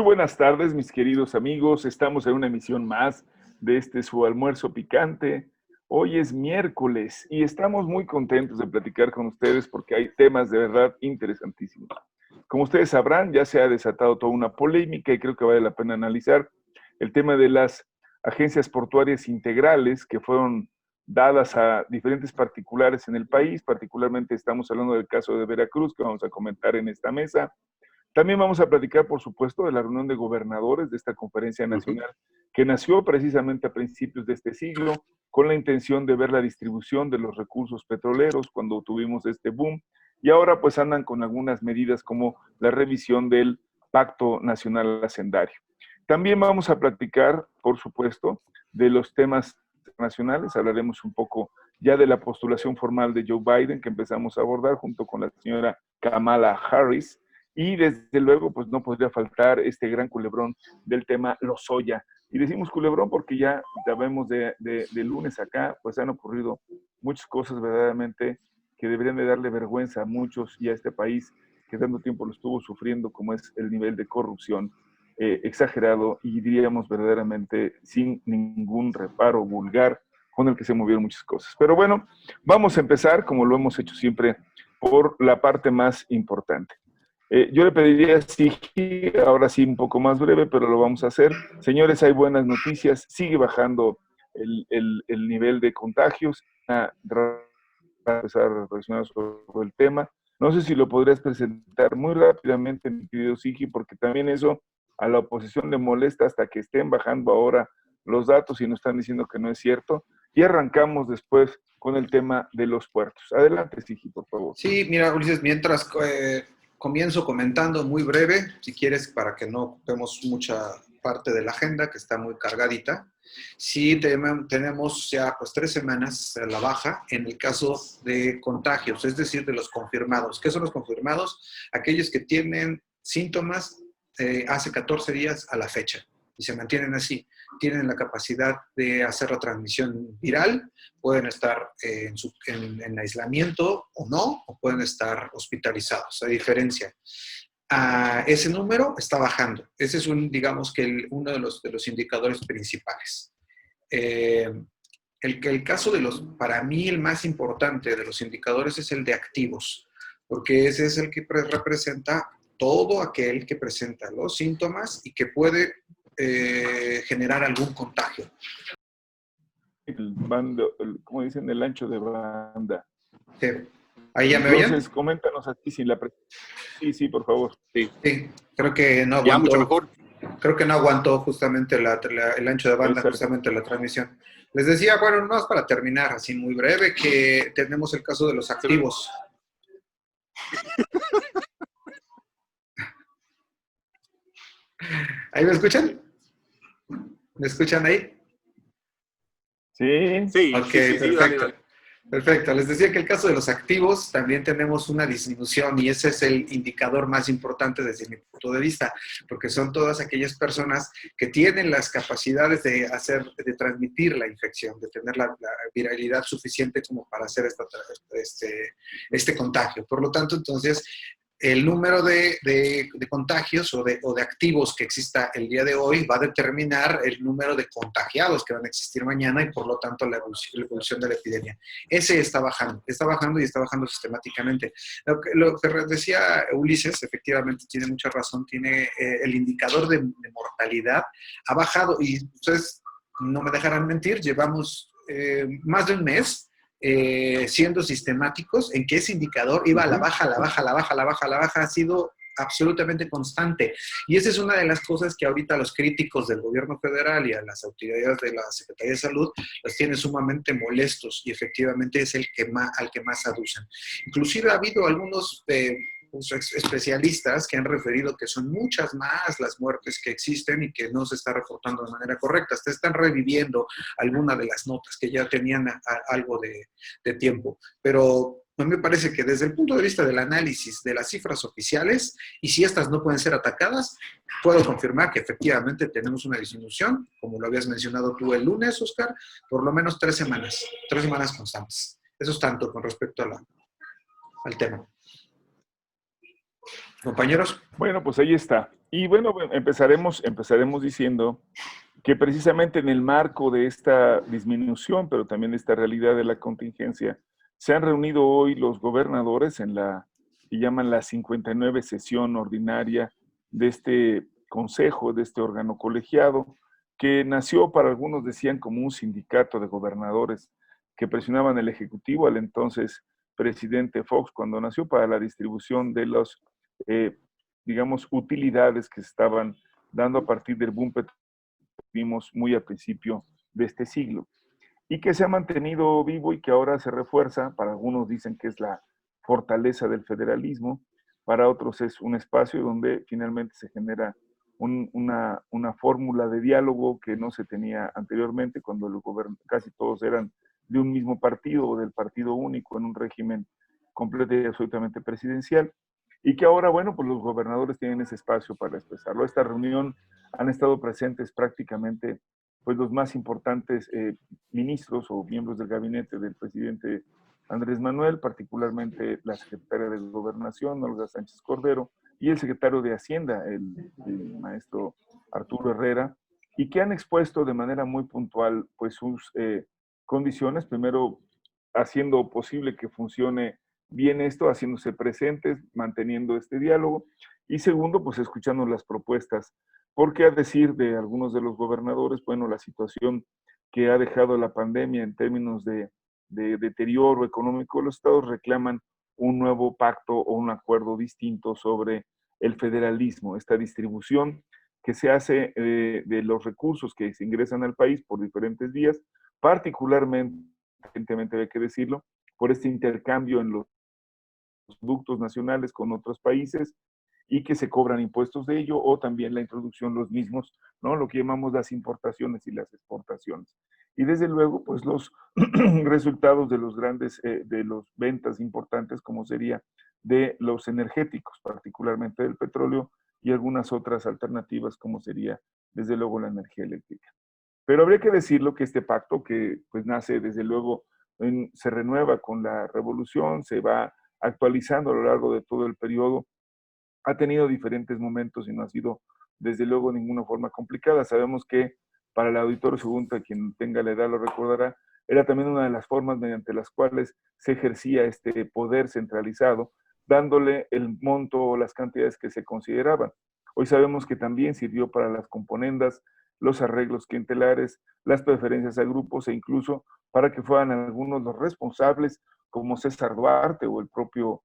buenas tardes, mis queridos amigos. Estamos en una emisión más de su almuerzo picante. Hoy es miércoles y estamos muy contentos de platicar con ustedes porque hay temas de verdad interesantísimos. Como ustedes sabrán, ya se ha desatado toda una polémica y creo que vale la pena analizar el tema de las agencias portuarias integrales que fueron dadas a diferentes particulares en el país. Particularmente estamos hablando del caso de Veracruz, que vamos a comentar en esta mesa. También vamos a platicar, por supuesto, de la reunión de gobernadores de esta conferencia nacional, que nació precisamente a principios de este siglo, con la intención de ver la distribución de los recursos petroleros cuando tuvimos este boom, y ahora pues andan con algunas medidas como la revisión del Pacto Nacional Hacendario. También vamos a platicar, por supuesto, de los temas internacionales. Hablaremos un poco ya de la postulación formal de Joe Biden, que empezamos a abordar junto con la señora Kamala Harris. Y desde luego, pues no podría faltar este gran culebrón del tema Lozoya. Y decimos culebrón porque ya vemos de lunes acá, pues han ocurrido muchas cosas verdaderamente que deberían de darle vergüenza a muchos y a este país que tanto tiempo lo estuvo sufriendo, como es el nivel de corrupción exagerado y diríamos verdaderamente sin ningún reparo vulgar con el que se movieron muchas cosas. Pero bueno, vamos a empezar, como lo hemos hecho siempre, por la parte más importante. Yo le pediría, sí, ahora sí un poco más breve, pero lo vamos a hacer. Señores, hay buenas noticias, sigue bajando el nivel de contagios. A empezar a reflexionar sobre el tema. No sé si lo podrías presentar muy rápidamente, mi querido Sigi, porque también eso a la oposición le molesta hasta que estén bajando ahora los datos y nos están diciendo que no es cierto. Y arrancamos después con el tema de los puertos. Adelante, Sigi, por favor. Sí, mira, Ulises, mientras comienzo comentando muy breve, si quieres, para que no ocupemos mucha parte de la agenda, que está muy cargadita. Sí, tenemos ya pues 3 semanas a la baja en el caso de contagios, es decir, de los confirmados. ¿Qué son los confirmados? Aquellos que tienen síntomas hace 14 días a la fecha y se mantienen así. Tienen la capacidad de hacer la transmisión viral, pueden estar en aislamiento o no, o pueden estar hospitalizados, a diferencia. Ese número está bajando. Ese es digamos que uno de los indicadores principales. El caso para mí el más importante de los indicadores es el de activos, porque ese es el que representa todo aquel que presenta los síntomas y que puede generar algún contagio. Como dicen, el ancho de banda. Sí. ¿Ahí ya me oyen? Entonces, coméntanos aquí sin la Sí, por favor. Sí, creo que no aguantó. Ya, mucho mejor. Creo que no aguantó justamente el ancho de banda, justamente la transmisión. Les decía, bueno, más para terminar, así muy breve, que tenemos el caso de los activos. ¿Ahí me escuchan? ¿Me escuchan ahí? Sí. Sí, ok, sí, perfecto. Dale. Perfecto. Les decía que el caso de los activos también tenemos una disminución y ese es el indicador más importante desde mi punto de vista, porque son todas aquellas personas que tienen las capacidades de transmitir la infección, de tener la viralidad suficiente como para hacer este contagio. Por lo tanto, entonces, el número de contagios o de activos que exista el día de hoy va a determinar el número de contagiados que van a existir mañana y por lo tanto la evolución de la epidemia. Ese está bajando y está bajando sistemáticamente. Lo que decía Ulises, efectivamente tiene mucha razón, tiene el indicador de mortalidad ha bajado y ustedes no me dejarán mentir, llevamos más de un mes siendo sistemáticos en que ese indicador iba a la baja, ha sido absolutamente constante. Y esa es una de las cosas que ahorita los críticos del gobierno federal y a las autoridades de la Secretaría de Salud los tienen sumamente molestos y efectivamente es al que más aducen. Inclusive ha habido algunos especialistas que han referido que son muchas más las muertes que existen y que no se está reportando de manera correcta. Hasta están reviviendo algunas de las notas que ya tenían algo de tiempo. Pero a mí me parece que desde el punto de vista del análisis de las cifras oficiales, y si estas no pueden ser atacadas, puedo confirmar que efectivamente tenemos una disminución, como lo habías mencionado tú el lunes, Oscar, por lo menos 3 semanas constantes. Eso es tanto con respecto al tema. Compañeros. Bueno, pues ahí está. Y bueno, empezaremos diciendo que precisamente en el marco de esta disminución, pero también de esta realidad de la contingencia, se han reunido hoy los gobernadores en la que llaman la 59 sesión ordinaria de este consejo, de este órgano colegiado, que nació, para algunos decían, como un sindicato de gobernadores que presionaban al Ejecutivo, al entonces presidente Fox, cuando nació, para la distribución de los, eh, digamos, utilidades que se estaban dando a partir del boom vimos muy al principio de este siglo, y que se ha mantenido vivo y que ahora se refuerza. Para algunos dicen que es la fortaleza del federalismo, para otros es un espacio donde finalmente se genera una fórmula de diálogo que no se tenía anteriormente, cuando casi todos eran de un mismo partido o del partido único en un régimen completo y absolutamente presidencial, y que ahora, bueno, pues los gobernadores tienen ese espacio para expresarlo. Esta reunión han estado presentes prácticamente pues los más importantes ministros o miembros del gabinete del presidente Andrés Manuel, particularmente la secretaria de Gobernación, Olga Sánchez Cordero, y el secretario de Hacienda, el maestro Arturo Herrera, y que han expuesto de manera muy puntual pues sus condiciones, primero haciendo posible que funcione bien esto, haciéndose presentes, manteniendo este diálogo, y segundo, pues escuchando las propuestas, porque a decir de algunos de los gobernadores, bueno, la situación que ha dejado la pandemia en términos de deterioro económico, los estados reclaman un nuevo pacto o un acuerdo distinto sobre el federalismo, esta distribución que se hace de los recursos que se ingresan al país por diferentes vías, particularmente, evidentemente hay que decirlo, por este intercambio en los productos nacionales con otros países y que se cobran impuestos de ello, o también la introducción los mismos, ¿no? Lo que llamamos las importaciones y las exportaciones. Y desde luego, pues los resultados de los grandes, de las ventas importantes, como sería de los energéticos, particularmente del petróleo y algunas otras alternativas, como sería, desde luego, la energía eléctrica. Pero habría que decirlo que este pacto, que pues nace desde luego, se renueva con la revolución, se va actualizando a lo largo de todo el periodo, ha tenido diferentes momentos y no ha sido desde luego ninguna forma complicada. Sabemos que para el auditorio Subunta, quien tenga la edad lo recordará, era también una de las formas mediante las cuales se ejercía este poder centralizado, dándole el monto o las cantidades que se consideraban. Hoy sabemos que también sirvió para las componendas, los arreglos clientelares, las preferencias a grupos e incluso para que fueran algunos los responsables, como César Duarte o el propio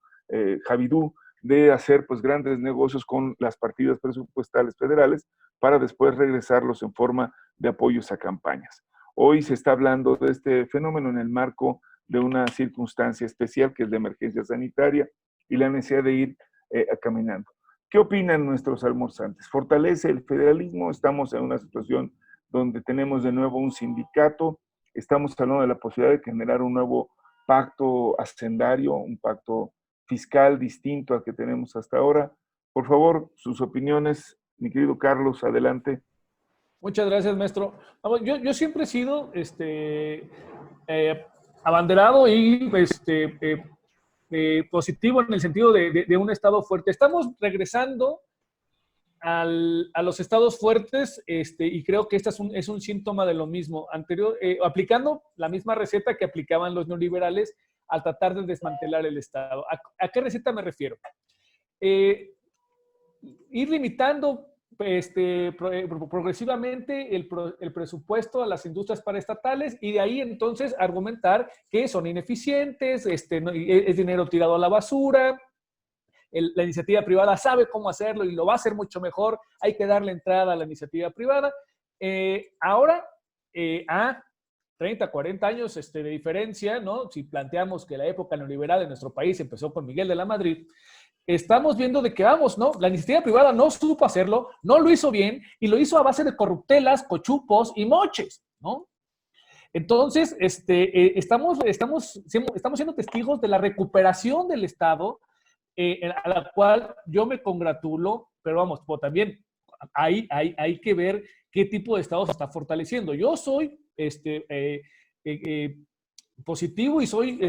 Javidú, de hacer pues grandes negocios con las partidas presupuestales federales para después regresarlos en forma de apoyos a campañas. Hoy se está hablando de este fenómeno en el marco de una circunstancia especial que es la emergencia sanitaria y la necesidad de ir caminando. ¿Qué opinan nuestros almorzantes? ¿Fortalece el federalismo? Estamos en una situación donde tenemos de nuevo un sindicato, estamos hablando de la posibilidad de generar un nuevo pacto hacendario, un pacto fiscal distinto al que tenemos hasta ahora. Por favor, sus opiniones, mi querido Carlos, adelante. Muchas gracias, maestro. Vamos, yo siempre he sido abanderado y positivo en el sentido de un Estado fuerte. Estamos regresando a los estados fuertes y creo que este es un síntoma de lo mismo. Aplicando la misma receta que aplicaban los neoliberales al tratar de desmantelar el Estado. ¿A qué receta me refiero? Ir limitando progresivamente el presupuesto a las industrias paraestatales y de ahí entonces argumentar que son ineficientes, es dinero tirado a la basura, la iniciativa privada sabe cómo hacerlo y lo va a hacer mucho mejor, hay que darle entrada a la iniciativa privada. Ahora, a 30, 40 años de diferencia, ¿no? Si planteamos que la época neoliberal de nuestro país empezó con Miguel de la Madrid, estamos viendo de que vamos, ¿no? La iniciativa privada no supo hacerlo, no lo hizo bien y lo hizo a base de corruptelas, cochupos y moches, ¿no? Entonces, estamos siendo testigos de la recuperación del Estado, a la cual yo me congratulo, pero vamos, también hay que ver qué tipo de Estado se está fortaleciendo. Yo soy positivo y soy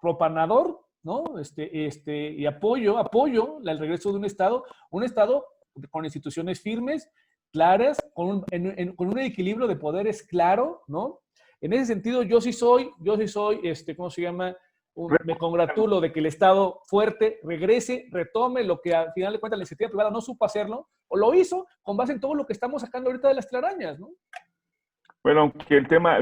propanador, ¿no? Y apoyo el regreso de un Estado con instituciones firmes, claras, con un equilibrio de poderes claro, ¿no? En ese sentido, yo sí soy, ¿cómo se llama? Me congratulo de que el Estado fuerte regrese, retome lo que al final de cuentas la iniciativa privada no supo hacerlo, o lo hizo con base en todo lo que estamos sacando ahorita de las telarañas, ¿no? Bueno, aunque el tema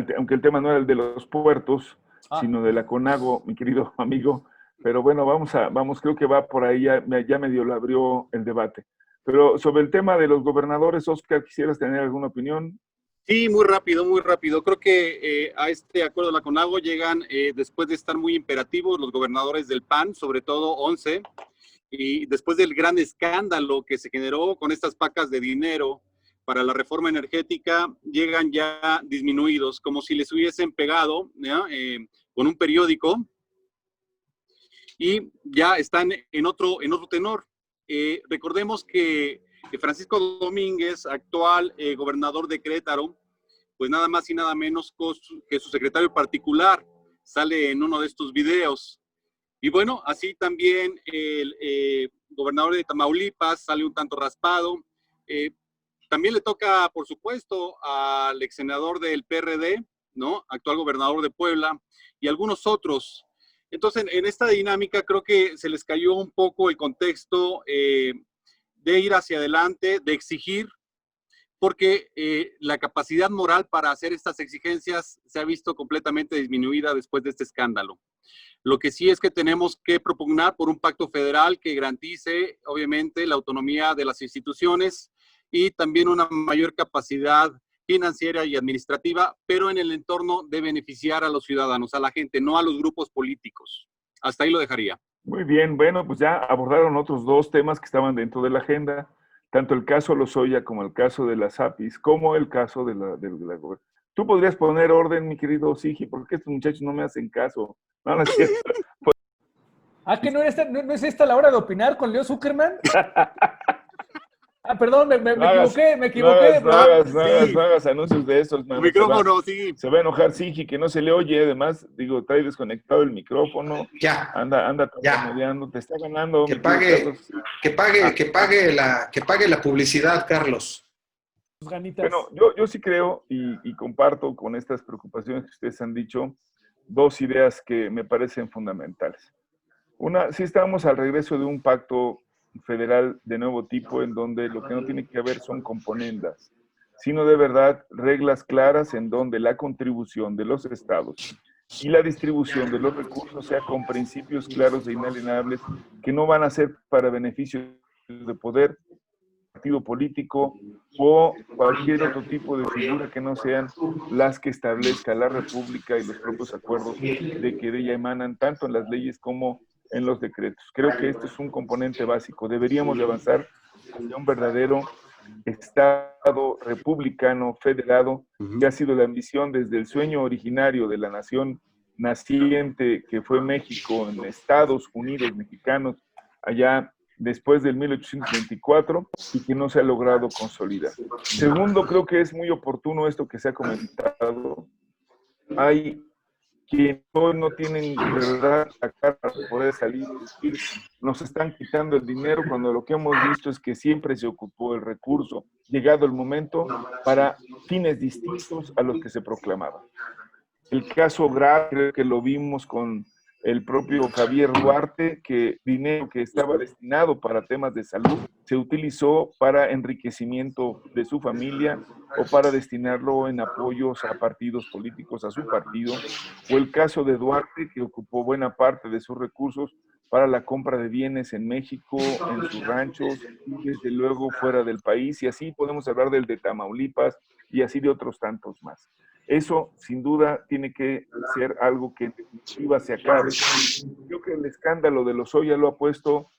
no era el de los puertos, Ah. sino de la CONAGO, mi querido amigo, pero bueno, vamos, creo que va por ahí, ya medio lo abrió el debate. Pero sobre el tema de los gobernadores, Oscar, ¿quisieras tener alguna opinión? Sí, muy rápido, muy rápido. Creo que a este acuerdo de la CONAGO llegan después de estar muy imperativos los gobernadores del PAN, sobre todo 11, y después del gran escándalo que se generó con estas pacas de dinero para la reforma energética, llegan ya disminuidos, como si les hubiesen pegado con un periódico, y ya están en otro tenor. Recordemos que Francisco Domínguez, actual gobernador de Querétaro, pues nada más y nada menos que su secretario particular sale en uno de estos videos. Y bueno, así también el gobernador de Tamaulipas sale un tanto raspado. También le toca, por supuesto, al ex senador del PRD, ¿no? Actual gobernador de Puebla, y algunos otros. Entonces, en esta dinámica creo que se les cayó un poco el contexto de ir hacia adelante, de exigir, porque la capacidad moral para hacer estas exigencias se ha visto completamente disminuida después de este escándalo. Lo que sí es que tenemos que propugnar por un pacto federal que garantice, obviamente, la autonomía de las instituciones y también una mayor capacidad financiera y administrativa, pero en el entorno de beneficiar a los ciudadanos, a la gente, no a los grupos políticos. Hasta ahí lo dejaría. Muy bien, bueno, pues ya abordaron otros dos temas que estaban dentro de la agenda, tanto el caso Lozoya como el caso de las APIs, como el caso de la Tú podrías poner orden, mi querido Sigi, porque estos muchachos no me hacen caso. No, no es cierto. ¿Que no es esta la hora de opinar con Leo Zuckerman? Perdón, me equivoqué. No hagas anuncios de esos, man. Micrófono, sí. Se va a enojar Sigi, que no se le oye, además, digo, trae desconectado el micrófono. Ya. Anda tartamudeando, te está ganando. Que pague la publicidad, Carlos. Bueno, yo sí creo y comparto con estas preocupaciones que ustedes han dicho, dos ideas que me parecen fundamentales. Una, sí estamos al regreso de un pacto federal de nuevo tipo en donde lo que no tiene que haber son componendas, sino de verdad reglas claras en donde la contribución de los estados y la distribución de los recursos sea con principios claros e inalienables que no van a ser para beneficio de poder, partido político o cualquier otro tipo de figura que no sean las que establezca la República y los propios acuerdos de que de ella emanan tanto en las leyes como en los decretos. Creo que este es un componente básico. Deberíamos de avanzar hacia un verdadero Estado republicano, federado, que ha sido la ambición desde el sueño originario de la nación naciente que fue México en Estados Unidos mexicanos, allá después del 1824, y que no se ha logrado consolidar. Segundo, creo que es muy oportuno esto que se ha comentado. Hay quienes hoy no tienen de verdad la cara para poder salir y decir, nos están quitando el dinero, cuando lo que hemos visto es que siempre se ocupó el recurso, llegado el momento, para fines distintos a los que se proclamaban. El caso grave, creo que lo vimos con el propio Javier Duarte, que dinero que estaba destinado para temas de salud se utilizó para enriquecimiento de su familia o para destinarlo en apoyos a partidos políticos, a su partido, o el caso de Duarte, que ocupó buena parte de sus recursos para la compra de bienes en México, en sus ranchos, y desde luego fuera del país, y así podemos hablar del de Tamaulipas, y así de otros tantos más. Eso, sin duda, tiene que ser algo que en definitiva se acabe. Creo que el escándalo de Lozoya lo ha puesto,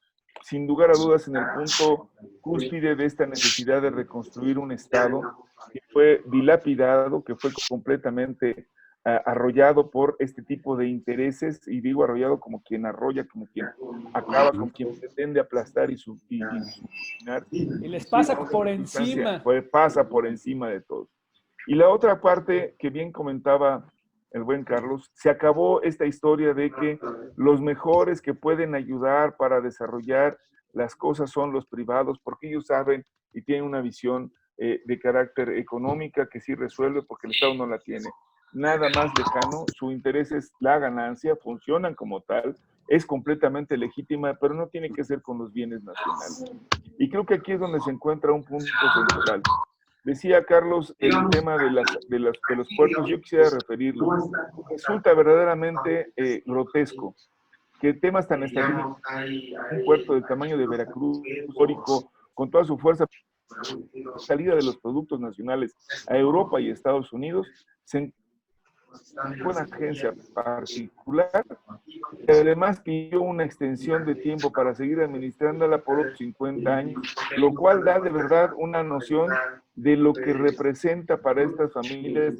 sin lugar a dudas, en el punto cúspide de esta necesidad de reconstruir un Estado que fue dilapidado, que fue completamente arrollado por este tipo de intereses, y digo arrollado como quien arrolla, como quien acaba, como quien pretende aplastar y les pasa por encima. Pues pasa por encima de todo. Y la otra parte que bien comentaba el buen Carlos, se acabó esta historia de que los mejores que pueden ayudar para desarrollar las cosas son los privados, porque ellos saben y tienen una visión de carácter económica que sí resuelve porque el Estado no la tiene. Nada más lejano, su interés es la ganancia, funcionan como tal, es completamente legítima, pero no tiene que ser con los bienes nacionales. Y creo que aquí es donde se encuentra un punto central. Decía Carlos el tema de los puertos, yo quisiera referirlo. Resulta verdaderamente grotesco que temas tan estratégicos, un puerto del tamaño de Veracruz, histórico, con toda su fuerza, salida de los productos nacionales a Europa y Estados Unidos, se encuentra una agencia particular que además pidió una extensión de tiempo para seguir administrándola por otros 50 años, lo cual da de verdad una noción de lo que representa para estas familias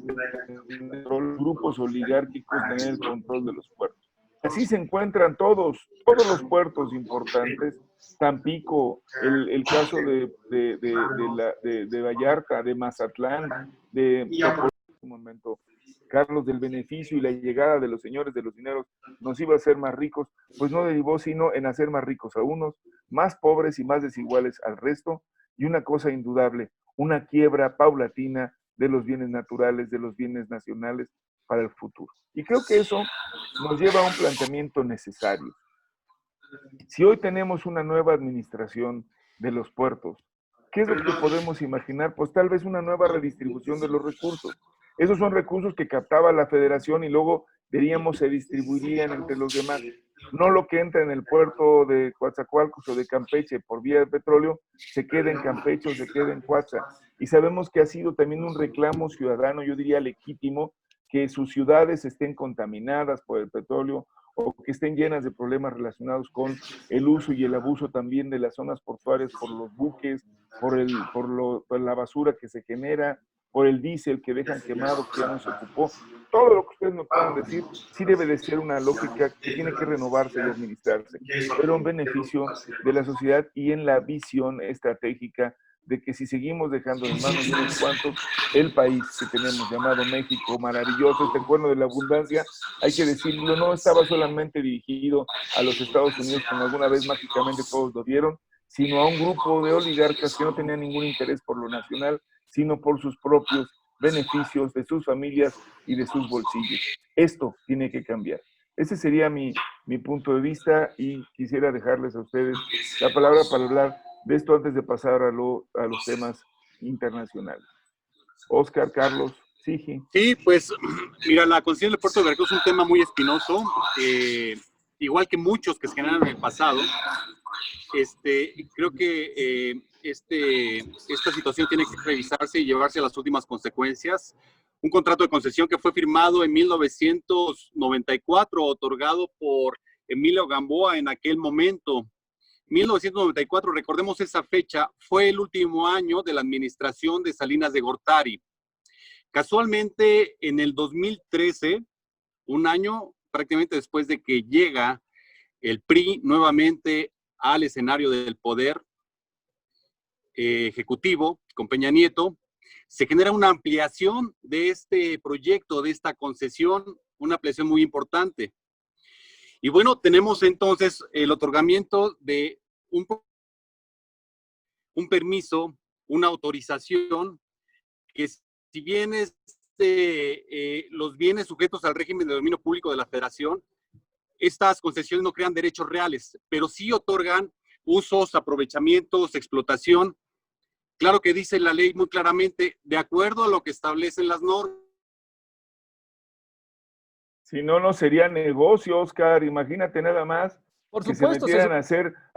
grupos oligárquicos tener el control de los puertos. Así se encuentran todos los puertos importantes, Tampico, el caso de Vallarta, de Mazatlán, de un momento, Carlos, del beneficio y la llegada de los señores de los dineros nos iba a hacer más ricos, pues no derivó sino en hacer más ricos a unos, más pobres y más desiguales al resto, y una cosa indudable, una quiebra paulatina de los bienes naturales, de los bienes nacionales para el futuro. Y creo que eso nos lleva a un planteamiento necesario. Si hoy tenemos una nueva administración de los puertos, ¿qué es lo que podemos imaginar? Pues tal vez una nueva redistribución de los recursos. Esos son recursos que captaba la federación y luego, diríamos, se distribuirían entre los demás. No lo que entra en el puerto de Coatzacoalcos o de Campeche por vía de petróleo, se queda en Campeche o se queda en Coatza. Y sabemos que ha sido también un reclamo ciudadano, yo diría legítimo, que sus ciudades estén contaminadas por el petróleo o que estén llenas de problemas relacionados con el uso y el abuso también de las zonas portuarias por los buques, por la basura que se genera, por el diésel que dejan quemado, que ya no se ocupó. Todo lo que ustedes me puedan decir, sí debe de ser una lógica que tiene que renovarse y administrarse, pero en beneficio de la sociedad y en la visión estratégica de que si seguimos dejando en manos de unos cuantos el país que tenemos llamado México, maravilloso, este cuerno de la abundancia, hay que decirlo, no estaba solamente dirigido a los Estados Unidos, como alguna vez mágicamente todos lo vieron, sino a un grupo de oligarcas que no tenían ningún interés por lo nacional, sino por sus propios beneficios de sus familias y de sus bolsillos. Esto tiene que cambiar. Ese sería mi punto de vista y quisiera dejarles a ustedes la palabra para hablar de esto antes de pasar a los temas internacionales. Oscar, Carlos, Sigi. Sí, pues mira, la concesión del puerto de Veracruz es un tema muy espinoso, igual que muchos que se generaron en el pasado. Creo que esta situación tiene que revisarse y llevarse a las últimas consecuencias. Un contrato de concesión que fue firmado en 1994, otorgado por Emilio Gamboa en aquel momento. 1994, recordemos esa fecha, fue el último año de la administración de Salinas de Gortari. Casualmente, en el 2013, un año prácticamente después de que llega el PRI nuevamente al escenario del poder ejecutivo con Peña Nieto, se genera una ampliación de este proyecto, de esta concesión, una ampliación muy importante. Y bueno, tenemos entonces el otorgamiento de un permiso, una autorización, que si bien los bienes sujetos al régimen de dominio público de la Federación, estas concesiones no crean derechos reales, pero sí otorgan usos, aprovechamientos, explotación. Claro que dice la ley muy claramente, de acuerdo a lo que establecen las normas. Si no, no sería negocio, Oscar. Imagínate nada más Por que supuesto, se metieran a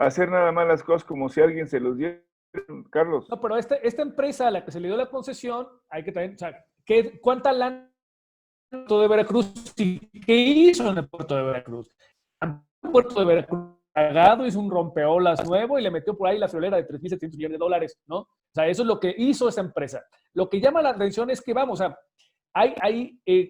hacer nada más las cosas como si alguien se los diera, Carlos. No, pero esta empresa a la que se le dio la concesión, hay que también, o sea, ¿cuánta lana en el puerto de Veracruz y qué hizo en el puerto de Veracruz? El puerto de Veracruz pagado, hizo un rompeolas nuevo y le metió por ahí la friolera de $3,700 millones, ¿no? O sea, eso es lo que hizo esa empresa. Lo que llama la atención es que, vamos, o sea,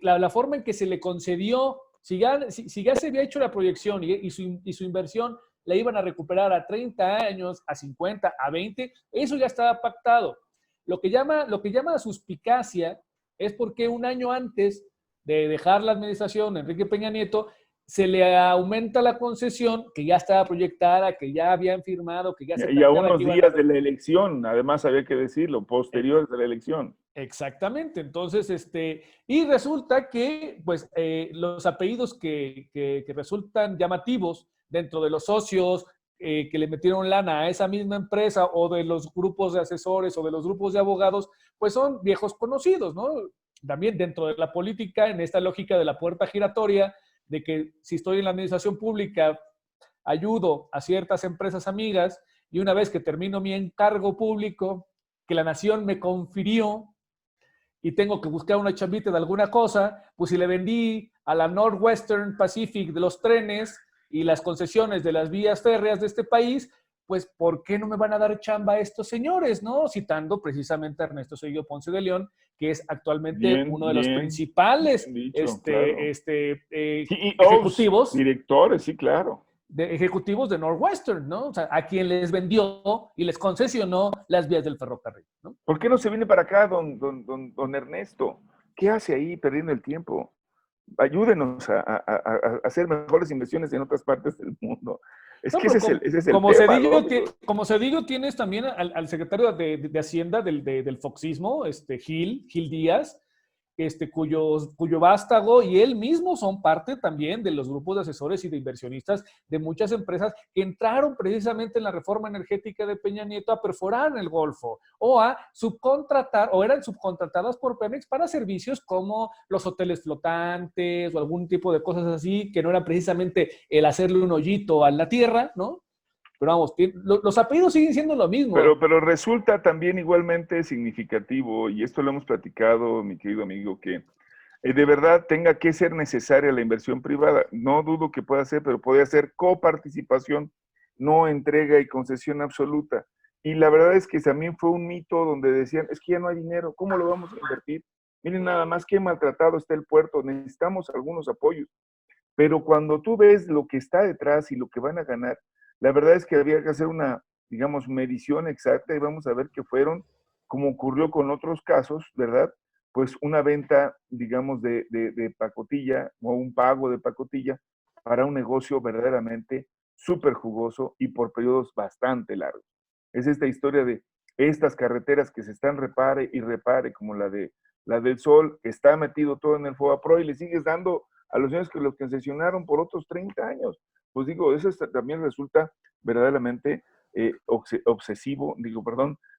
la forma en que se le concedió, si ya se había hecho la proyección y su inversión la iban a recuperar a 30 años, a 50, a 20, eso ya estaba pactado. Lo que llama a suspicacia es porque un año antes de dejar la administración de Enrique Peña Nieto, se le aumenta la concesión que ya estaba proyectada, que ya habían firmado, que ya se Y a planteaba unos que iban días a... de la elección, además había que decirlo, posteriores de la elección. Exactamente, entonces, y resulta que, pues, los apellidos que resultan llamativos dentro de los socios que le metieron lana a esa misma empresa o de los grupos de asesores o de los grupos de abogados, pues son viejos conocidos, ¿no? También dentro de la política, en esta lógica de la puerta giratoria, de que si estoy en la administración pública, ayudo a ciertas empresas amigas y una vez que termino mi encargo público, que la nación me confirió, y tengo que buscar una chambita de alguna cosa, pues si le vendí a la Northwestern Pacific de los trenes y las concesiones de las vías férreas de este país, pues ¿por qué no me van a dar chamba a estos señores, no? Citando precisamente a Ernesto Zedillo Ponce de León, que es actualmente Bien, uno de los bien, principales bien dicho, claro. CEOs, ejecutivos directores, sí, claro. de Northwestern, ¿no? O sea, a quien les vendió y les concesionó las vías del ferrocarril, ¿no? ¿Por qué no se viene para acá, don Ernesto? ¿Qué hace ahí perdiendo el tiempo? Ayúdenos a hacer mejores inversiones en otras partes del mundo. Es No, que pero ese es el tema, ¿no? como Cedillo tienes también al secretario de Hacienda del Foxismo, Gil Díaz, cuyo vástago y él mismo son parte también de los grupos de asesores y de inversionistas de muchas empresas que entraron precisamente en la reforma energética de Peña Nieto a perforar en el Golfo o a subcontratar o eran subcontratadas por Pemex para servicios como los hoteles flotantes o algún tipo de cosas así que no era precisamente el hacerle un hoyito a la tierra, ¿no? Pero vamos, los apellidos siguen siendo lo mismo. Pero resulta también igualmente significativo, y esto lo hemos platicado, mi querido amigo, que de verdad tenga que ser necesaria la inversión privada. No dudo que pueda ser, pero puede ser coparticipación, no entrega y concesión absoluta. Y la verdad es que también fue un mito donde decían, es que ya no hay dinero, ¿cómo lo vamos a invertir? Miren nada más qué maltratado está el puerto, necesitamos algunos apoyos. Pero cuando tú ves lo que está detrás y lo que van a ganar, la verdad es que había que hacer una, digamos, medición exacta y vamos a ver que fueron, como ocurrió con otros casos, ¿verdad? Pues una venta, digamos, de pacotilla o un pago de pacotilla para un negocio verdaderamente súper jugoso y por periodos bastante largos. Es esta historia de estas carreteras que se están repare y repare, como la del Sol, que está metido todo en el FOBAPRO y le sigues dando a los señores que los concesionaron por otros 30 años. Pues digo, eso también resulta verdaderamente obsesivo,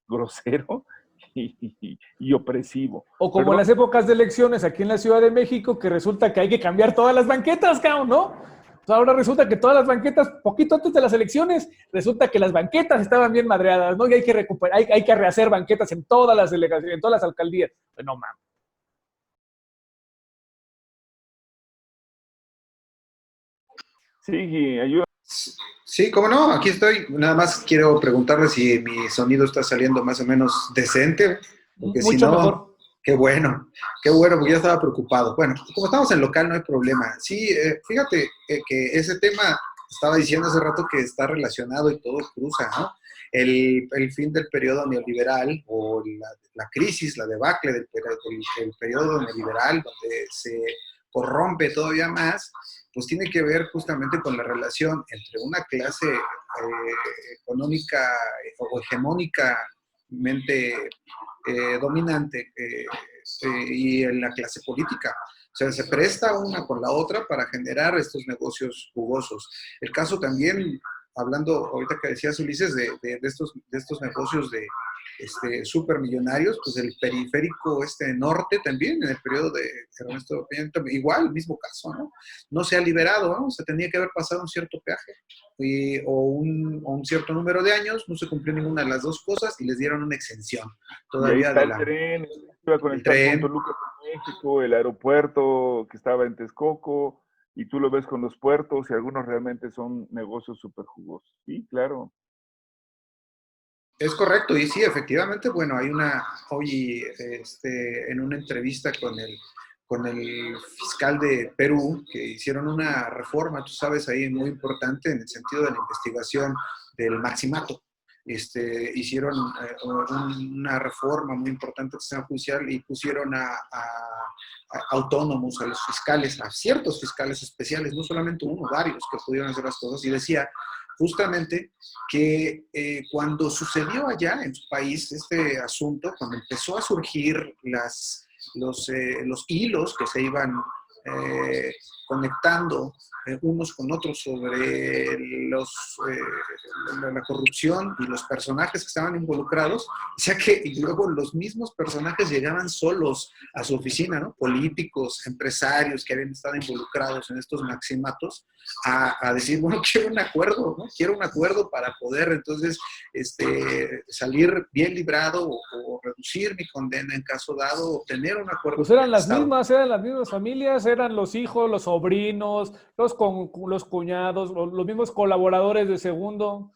grosero y opresivo. O como en las épocas de elecciones aquí en la Ciudad de México, que resulta que hay que cambiar todas las banquetas, cabrón, ¿no? O sea, ahora resulta que todas las banquetas, poquito antes de las elecciones, resulta que las banquetas estaban bien madreadas, ¿no? Y hay que recuperar, hay que rehacer banquetas en todas las delegaciones, en todas las alcaldías. Pues no mames. Sí, ayuda. Sí, cómo no, aquí estoy. Nada más quiero preguntarle si mi sonido está saliendo más o menos decente, porque Mucho si no, mejor. qué bueno, porque ya estaba preocupado. Bueno, como estamos en local no hay problema. Sí, fíjate que ese tema, estaba diciendo hace rato que está relacionado y todo cruza, ¿no? El fin del periodo neoliberal o la crisis, la debacle del periodo neoliberal, donde se corrompe todavía más, pues tiene que ver justamente con la relación entre una clase económica o hegemónicamente dominante y en la clase política. O sea, se presta una con la otra para generar estos negocios jugosos. El caso también, hablando ahorita que decías, Ulises, de estos negocios de supermillonarios, pues el periférico norte también, en el periodo de Ernesto Peña Nieto, igual, el mismo caso, ¿no? No se ha liberado, ¿no? Se tenía que haber pasado un cierto peaje o un cierto número de años, no se cumplió ninguna de las dos cosas y les dieron una exención. Todavía y ahí está el tren, iba a conectar con Toluca con México, el aeropuerto que estaba en Texcoco, y tú lo ves con los puertos y algunos realmente son negocios súper jugosos. Sí, claro. Es correcto, y sí, efectivamente, bueno, hoy en una entrevista con el fiscal de Perú, que hicieron una reforma, tú sabes, ahí muy importante en el sentido de la investigación del maximato. hicieron una reforma muy importante del sistema judicial y pusieron a autónomos, a los fiscales, a ciertos fiscales especiales, no solamente uno, varios que pudieron hacer las cosas. Y decía justamente que cuando sucedió allá en su país este asunto, cuando empezó a surgir los hilos que se iban conectando unos con otros sobre la corrupción y los personajes que estaban involucrados, o sea que y luego los mismos personajes llegaban solos a su oficina, ¿no? Políticos, empresarios que habían estado involucrados en estos maximatos, a decir, bueno, quiero un acuerdo, ¿no? Quiero un acuerdo para poder entonces salir bien librado o reducir mi condena en caso dado, obtener un acuerdo. Pues eran las mismas familias, eran los hijos, los sobrinos, los cuñados, los mismos colaboradores de segundo.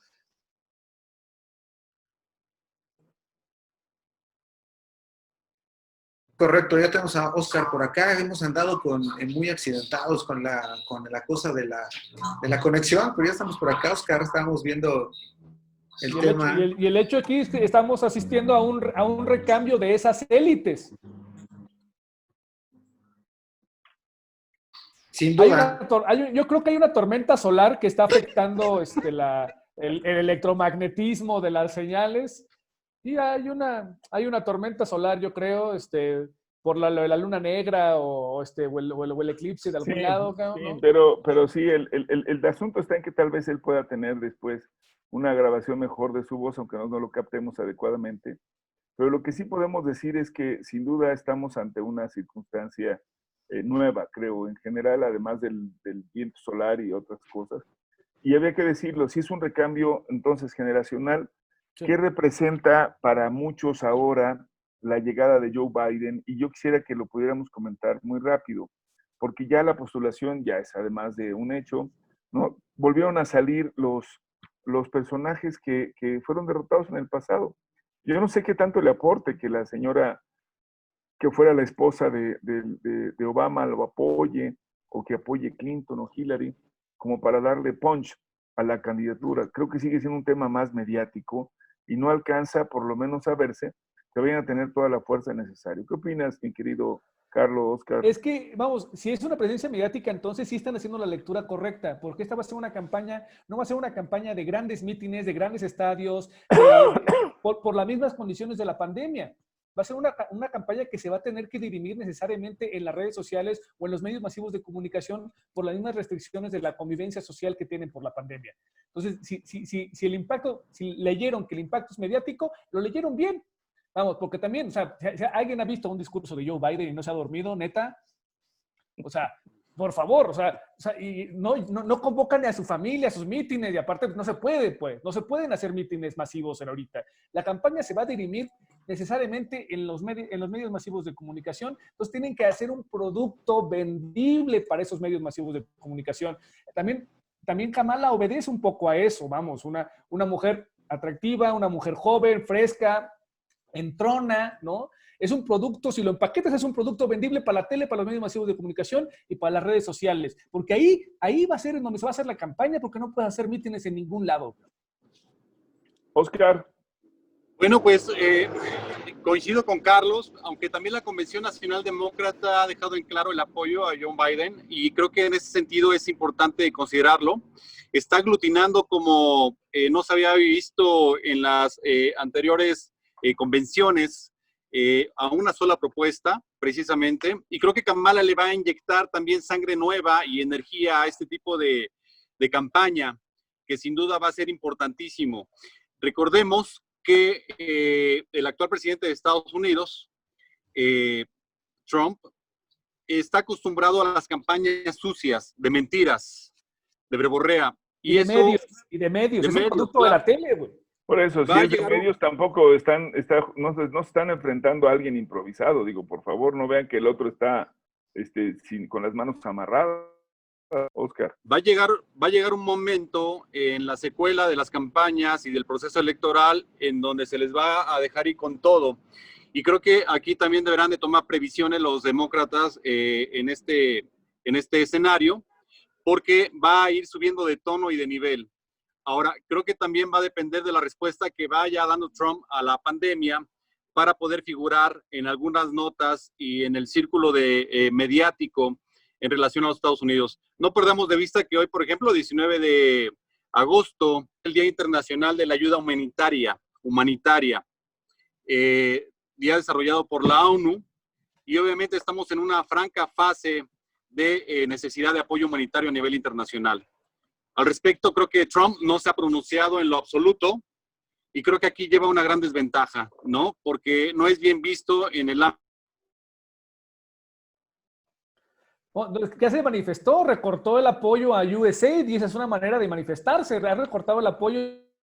Correcto, ya tenemos a Oscar por acá. Hemos andado muy accidentados con la cosa de la conexión, pero ya estamos por acá, Oscar. Estamos viendo el tema. Y el hecho aquí es que estamos asistiendo a un recambio de esas élites. Sin duda. Yo creo que hay una tormenta solar que está afectando el electromagnetismo de las señales. Y hay una tormenta solar, yo creo, por la luna negra o el eclipse de algún lado. ¿No? Sí, pero sí, el asunto está en que tal vez él pueda tener después una grabación mejor de su voz, aunque no lo captemos adecuadamente. Pero lo que sí podemos decir es que sin duda estamos ante una circunstancia nueva, creo, en general, además del viento solar y otras cosas. Y había que decirlo, si es un recambio entonces generacional, sí. ¿Qué representa para muchos ahora la llegada de Joe Biden? Y yo quisiera que lo pudiéramos comentar muy rápido, porque ya la postulación ya es además de un hecho, ¿no? Volvieron a salir los personajes que fueron derrotados en el pasado. Yo no sé qué tanto le aporte que la señora que fuera la esposa de Obama lo apoye, o que apoye Clinton o Hillary, como para darle punch a la candidatura. Creo que sigue siendo un tema más mediático y no alcanza, por lo menos, a verse que vayan a tener toda la fuerza necesaria. ¿Qué opinas, mi querido Carlos, Oscar? Es que, vamos, si es una presencia mediática, entonces sí están haciendo la lectura correcta, porque esta va a ser una campaña, no va a ser una campaña de grandes mítines, de grandes estadios, por las mismas condiciones de la pandemia. Va a ser una campaña que se va a tener que dirimir necesariamente en las redes sociales o en los medios masivos de comunicación por las mismas restricciones de la convivencia social que tienen por la pandemia. Entonces, si leyeron que el impacto es mediático, lo leyeron bien. Vamos, porque también, o sea, si alguien ha visto un discurso de Joe Biden y no se ha dormido, neta, o sea, por favor, o sea y no convocan ni a su familia, a sus mítines, y aparte no se pueden hacer mítines masivos en ahorita. La campaña se va a dirimir necesariamente en los medios masivos de comunicación, entonces tienen que hacer un producto vendible para esos medios masivos de comunicación. También Kamala obedece un poco a eso, vamos, una mujer atractiva, una mujer joven, fresca, entrona, ¿no? Es un producto, si lo empaquetas, es un producto vendible para la tele, para los medios masivos de comunicación y para las redes sociales. Porque ahí va a ser en donde se va a hacer la campaña, porque no puedes hacer mítines en ningún lado. Oscar. Bueno, pues coincido con Carlos, aunque también la Convención Nacional Demócrata ha dejado en claro el apoyo a Joe Biden y creo que en ese sentido es importante considerarlo. Está aglutinando como no se había visto en las anteriores convenciones a una sola propuesta, precisamente, y creo que Kamala le va a inyectar también sangre nueva y energía a este tipo de campaña, que sin duda va a ser importantísimo. Recordemos que el actual presidente de Estados Unidos, Trump, está acostumbrado a las campañas sucias, de mentiras, de verborrea. Y de medios, es un producto de la tele, güey. Por eso, si es de medios, tampoco no están enfrentando a alguien improvisado. Digo, por favor, no vean que el otro está con las manos amarradas, Oscar. Va a llegar un momento en la secuela de las campañas y del proceso electoral en donde se les va a dejar ir con todo. Y creo que aquí también deberán de tomar previsiones los demócratas en este escenario, porque va a ir subiendo de tono y de nivel. Ahora, creo que también va a depender de la respuesta que vaya dando Trump a la pandemia para poder figurar en algunas notas y en el círculo mediático en relación a los Estados Unidos. No perdamos de vista que hoy, por ejemplo, 19 de agosto, el Día Internacional de la Ayuda Humanitaria, día desarrollado por la ONU, y obviamente estamos en una franca fase de necesidad de apoyo humanitario a nivel internacional. Al respecto, creo que Trump no se ha pronunciado en lo absoluto, y creo que aquí lleva una gran desventaja, ¿no? Porque no es bien visto en el ¿Qué se manifestó? Recortó el apoyo a USAID y esa es una manera de manifestarse. Ha recortado el apoyo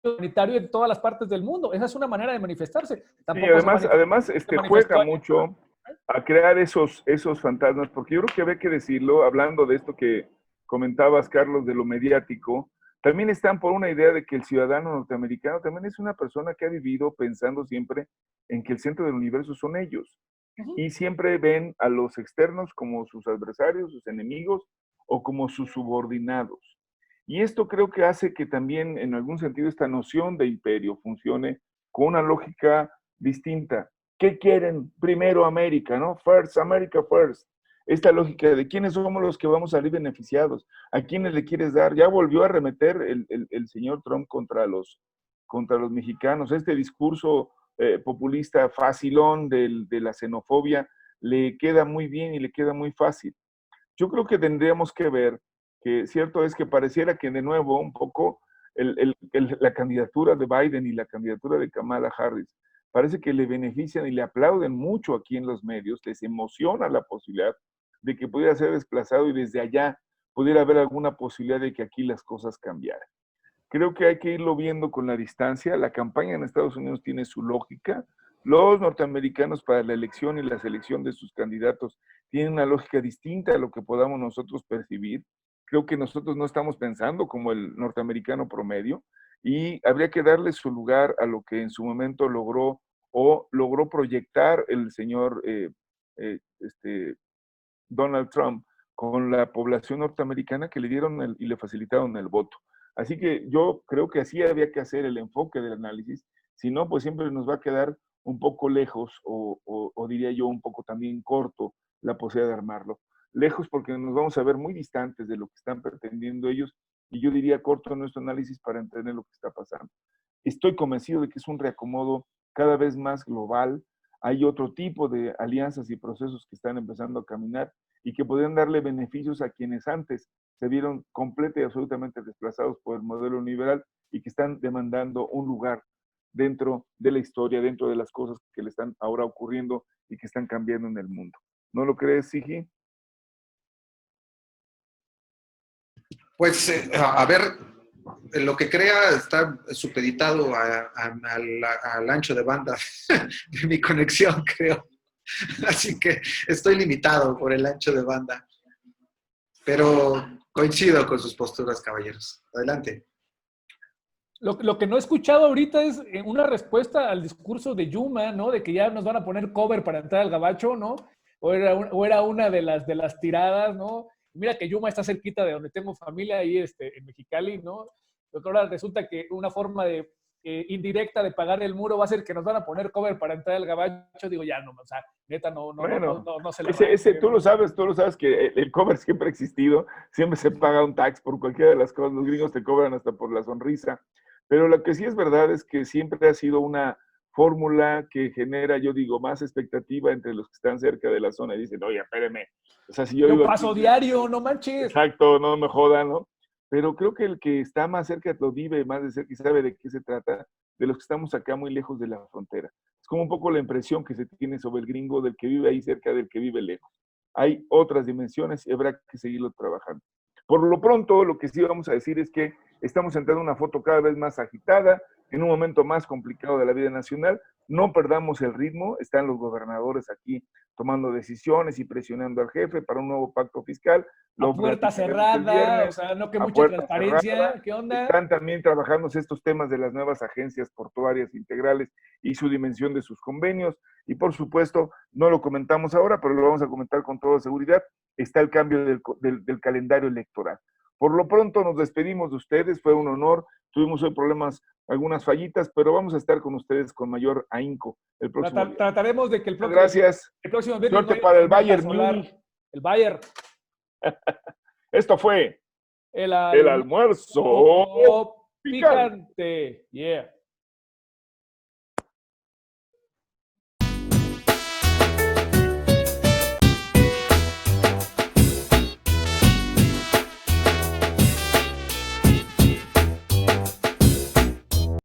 humanitario en todas las partes del mundo. Esa es una manera de manifestarse. Tampoco sí, además juega mucho a crear esos fantasmas, porque yo creo que había que decirlo, hablando de esto que comentabas, Carlos, de lo mediático, también están por una idea de que el ciudadano norteamericano también es una persona que ha vivido pensando siempre en que el centro del universo son ellos. Y siempre ven a los externos como sus adversarios, sus enemigos o como sus subordinados. Y esto creo que hace que también en algún sentido esta noción de imperio funcione con una lógica distinta. ¿Qué quieren? Primero América, ¿no? First, America first. Esta lógica de quiénes somos los que vamos a salir beneficiados, a quiénes le quieres dar. Ya volvió a arremeter el señor Trump contra los mexicanos. Este discurso populista facilón de la xenofobia le queda muy bien y le queda muy fácil. Yo creo que tendríamos que ver que cierto es que pareciera que de nuevo un poco la candidatura de Biden y la candidatura de Kamala Harris parece que le benefician y le aplauden mucho aquí en los medios, les emociona la posibilidad de que pudiera ser desplazado y desde allá pudiera haber alguna posibilidad de que aquí las cosas cambiaran. Creo que hay que irlo viendo con la distancia. La campaña en Estados Unidos tiene su lógica. Los norteamericanos para la elección y la selección de sus candidatos tienen una lógica distinta a lo que podamos nosotros percibir. Creo que nosotros no estamos pensando como el norteamericano promedio y habría que darle su lugar a lo que en su momento logró proyectar el señor Donald Trump con la población norteamericana que le dieron y le facilitaron el voto. Así que yo creo que así había que hacer el enfoque del análisis, si no, pues siempre nos va a quedar un poco lejos o diría yo un poco también corto la posibilidad de armarlo. Lejos porque nos vamos a ver muy distantes de lo que están pretendiendo ellos y yo diría corto nuestro análisis para entender lo que está pasando. Estoy convencido de que es un reacomodo cada vez más global, hay otro tipo de alianzas y procesos que están empezando a caminar y que podrían darle beneficios a quienes antes se vieron completamente y absolutamente desplazados por el modelo liberal y que están demandando un lugar dentro de la historia, dentro de las cosas que le están ahora ocurriendo y que están cambiando en el mundo. ¿No lo crees, Sigi? Pues, a ver, lo que crea está supeditado al ancho de banda de mi conexión, creo. Así que estoy limitado por el ancho de banda. Pero coincido con sus posturas, caballeros. Adelante. Lo que no he escuchado ahorita es una respuesta al discurso de Yuma, ¿no? De que ya nos van a poner cover para entrar al gabacho, ¿no? O era una de las tiradas, ¿no? Mira que Yuma está cerquita de donde tengo familia, ahí en Mexicali, ¿no? Pero ahora resulta que una forma indirecta de pagar el muro va a ser que nos van a poner cover para entrar al gabacho. Digo, ya no, o sea, neta, no se le tú lo sabes que el cover siempre ha existido, siempre se paga un tax por cualquiera de las cosas, los gringos te cobran hasta por la sonrisa, pero lo que sí es verdad es que siempre ha sido una fórmula que genera, yo digo, más expectativa entre los que están cerca de la zona y dicen, oye, espéreme, o sea, si yo paso aquí, diario, no manches. Exacto, no me jodan, ¿no? Pero creo que el que está más cerca lo vive más de cerca y sabe de qué se trata, de los que estamos acá muy lejos de la frontera. Es como un poco la impresión que se tiene sobre el gringo del que vive ahí cerca del que vive lejos. Hay otras dimensiones y habrá que seguirlo trabajando. Por lo pronto, lo que sí vamos a decir es que estamos entrando en una foto cada vez más agitada, en un momento más complicado de la vida nacional. No perdamos el ritmo, están los gobernadores aquí tomando decisiones y presionando al jefe para un nuevo pacto fiscal. A puerta cerrada, o sea, no que mucha transparencia, cerrada. ¿Qué onda? Están también trabajando estos temas de las nuevas agencias portuarias integrales y su dimensión de sus convenios. Y por supuesto, no lo comentamos ahora, pero lo vamos a comentar con toda seguridad, está el cambio del calendario electoral. Por lo pronto nos despedimos de ustedes, fue un honor. Tuvimos hoy problemas, algunas fallitas, pero vamos a estar con ustedes con mayor ahínco el próximo viernes. Trataremos de que el próximo, Gracias. el próximo viernes Suerte no haya para el tormenta Bayern solar. Múnich. El Bayern. Esto fue El el almuerzo picante. Yeah.